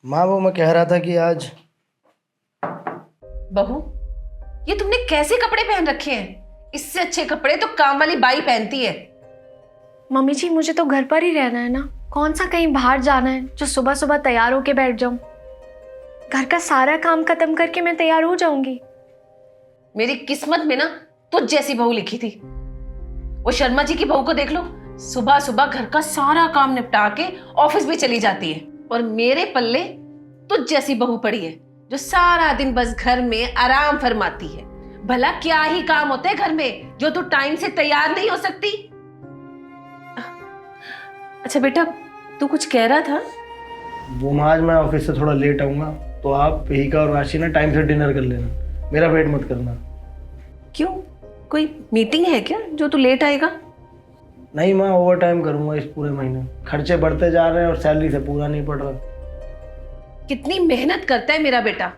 माँ वो मैं कह रहा था कि आज बहू, ये तुमने कैसे कपड़े पहन रखे हैं? इससे अच्छे कपड़े तो काम वाली बाई पहनती है। मम्मी जी मुझे तो घर पर ही रहना है ना, कौन सा कहीं बाहर जाना है जो सुबह सुबह तैयार होके बैठ जाऊं। घर का सारा काम खत्म करके मैं तैयार हो जाऊंगी। मेरी किस्मत में ना तुझ जैसी बहू लिखी थी। वो शर्मा जी की बहू को देख लो, सुबह सुबह घर का सारा काम निपटा के ऑफिस भी चली जाती है, और मेरे पल्ले तुझ जैसी बहू पड़ी है जो सारा दिन बस घर में आराम फरमाती है। भला क्या ही काम होते हैं घर में जो तू टाइम से तैयार नहीं हो सकती? अच्छा बेटा, तू कुछ कह रहा था? वो माँ आज मैं ऑफिस से थोड़ा लेट आऊँगा, तो आप हिका और राशि ना टाइम से डिनर कर लेना, मेरा वेट मत करना। क्यों, कोई मीटिंग है क्या जो तू लेट आएगा? नहीं माँ, ओवर टाइम करूँगा इस पूरे महीने, खर्चे बढ़ते जा रहे हैं और सैलरी से पूरा नहीं पड़ रहा। कितनी मेहनत करता है मेरा बेटा,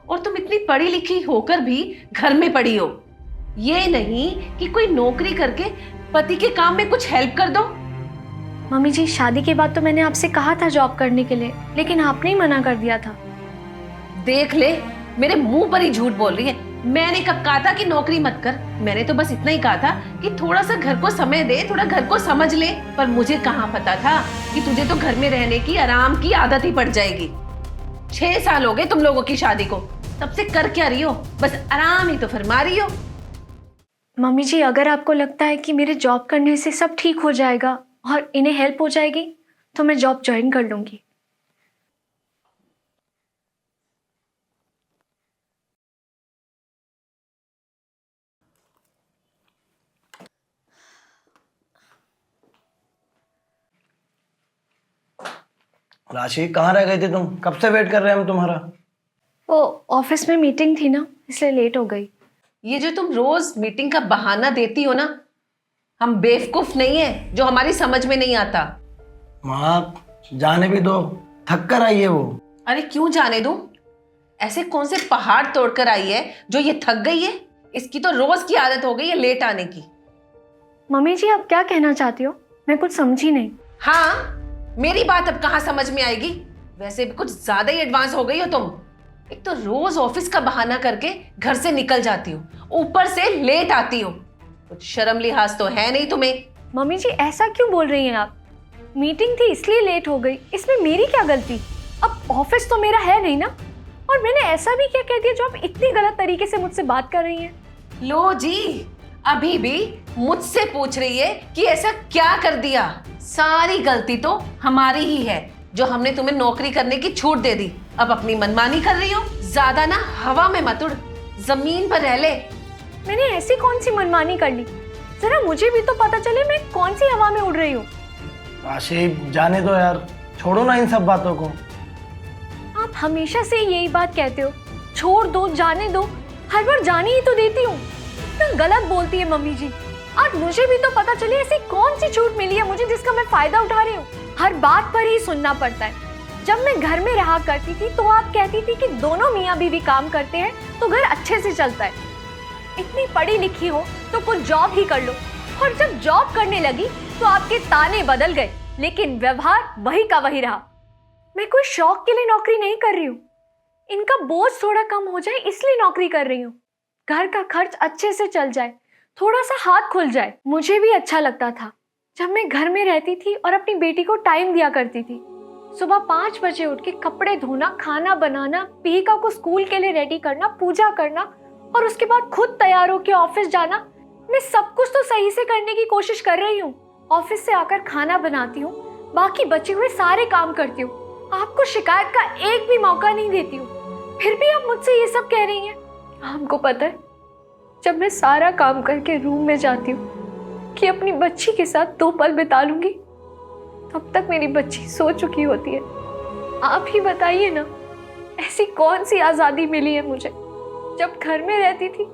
और तुम इतनी पढ़ी लिखी होकर भी घर में पड़ी हो। ये नहीं कि कोई नौकरी करके पति के काम में कुछ हेल्प कर दो। मम्मी जी शादी के बाद तो मैंने आपसे कहा था जॉब करने के लिए, लेकिन आपने ही मना कर दिया था। देख ले, मेरे मुंह पर ही झूठ बोल रही है। मैंने कब कहा था कि नौकरी मत कर? मैंने तो बस इतना ही कहा था कि थोड़ा सा घर को समय दे, थोड़ा घर को समझ ले। पर मुझे कहाँ पता था कि तुझे तो घर में रहने की, आराम की आदत ही पड़ जाएगी। 6 साल हो गए तुम लोगों की शादी को, तब से कर क्या रही हो? बस आराम ही तो फरमा रही हो। मम्मी जी अगर आपको लगता है कि मेरे जॉब करने से सब ठीक हो जाएगा और इन्हें हेल्प हो जाएगी तो मैं जॉब ज्वाइन कर लूंगी। राशि कहाँ रह गई थी तुम? कब से वेट कर रहे हैं हम तुम्हारा। वो ऑफिस में मीटिंग थी ना, इसलिए लेट हो गई। ये जो तुम रोज मीटिंग का बहाना देती हो ना, हम बेवकूफ नहीं है जो हमारी समझ में नहीं आता। माँ जाने भी दो, थक कर आई है वो। अरे क्यों जाने दूं? ऐसे कौन से पहाड़ तोड़कर आई है जो ये थक गई है? इसकी तो रोज की आदत हो गई है लेट आने की। मम्मी जी आप क्या कहना चाहती हो? मैं कुछ समझी नहीं। हाँ, मेरी बात अब कहाँ समझ में आएगी? वैसे भी कुछ ज्यादा ही एडवांस हो गई हो तुम। एक तो रोज ऑफिस का बहाना करके घर से निकल जाती हो, ऊपर से लेट आती हो। कुछ शर्म लिहाज तो है नहीं तुम्हें। मम्मी जी ऐसा क्यों बोल रही हैं आप? मीटिंग थी इसलिए लेट हो गई, इसमें मेरी क्या गलती? अब ऑफिस तो मेरा है नहीं ना, और मैंने ऐसा भी क्या कह दिया जो आप इतनी गलत तरीके से मुझसे बात कर रही हैं? लो जी, अभी भी मुझसे पूछ रही है कि ऐसा क्या कर दिया? सारी गलती तो हमारी ही है जो हमने तुम्हें नौकरी करने की छूट दे दी। अब अपनी मनमानी कर रही हो। ज्यादा ना हवा में मत उड़, जमीन पर रह ले। मैंने ऐसी कौन सी मनमानी कर ली? जरा मुझे भी तो पता चले मैं कौन सी हवा में उड़ रही हूँ। राशि जाने दो यार, छोड़ो ना इन सब बातों को। आप हमेशा से यही बात कहते हो, छोड़ दो, जाने दो। हर बार जाने ही तो देती हूँ। इतना गलत बोलती है मम्मी जी। आज मुझे भी तो पता चले ऐसी कौन सी छूट मिली है मुझे जिसका मैं फायदा उठा रही हूँ। हर बात पर ही सुनना पड़ता है। जब मैं घर में रहा करती थी तो आप कहती थी कि दोनों मियाँ बीवी काम करते हैं तो घर अच्छे से चलता है। इतनी पढ़ी लिखी हो तो कुछ जॉब ही कर लो। और जब जॉब करने लगी तो आपके ताने बदल गए, लेकिन व्यवहार वही का वही रहा। मैं कोई शौक के लिए नौकरी नहीं कर रही हूँ। इनका बोझ थोड़ा कम हो जाए इसलिए नौकरी कर रही हूँ। घर का खर्च अच्छे से चल जाए, थोड़ा सा हाथ खुल जाए। मुझे भी अच्छा लगता था जब मैं घर में रहती थी और अपनी बेटी को टाइम दिया करती थी। सुबह 5 बजे उठ के कपड़े धोना, खाना बनाना, पीका को स्कूल के लिए रेडी करना, पूजा करना, और उसके बाद खुद तैयार होकर ऑफिस जाना। मैं सब कुछ तो सही से करने की कोशिश कर रही हूँ। ऑफिस से आकर खाना बनाती हूँ, बाकी बचे हुए सारे काम करती हूँ। आपको शिकायत का एक भी मौका नहीं देती हूँ, फिर भी आप मुझसे ये सब कह रही हैं। आपको पता है जब मैं सारा काम करके रूम में जाती हूँ कि अपनी बच्ची के साथ 2 पल बिता लूंगी, तब तक मेरी बच्ची सो चुकी होती है। आप ही बताइए ना, ऐसी कौन सी आज़ादी मिली है मुझे? जब घर में रहती थी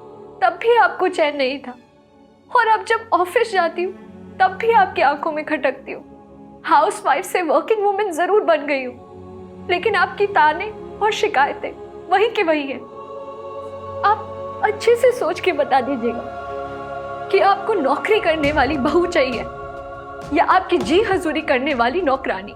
तब भी आपको चैन नहीं था, और अब जब ऑफिस जाती हूँ तब भी आपकी आंखों में खटकती हूँ। हाउसवाइफ से वर्किंग वुमेन जरूर बन गई हूँ, लेकिन आपकी ताने और शिकायतें वही के वही है। आप अच्छे से सोच के बता दीजिएगा कि आपको नौकरी करने वाली बहू चाहिए या आपकी जी हजूरी करने वाली नौकरानी।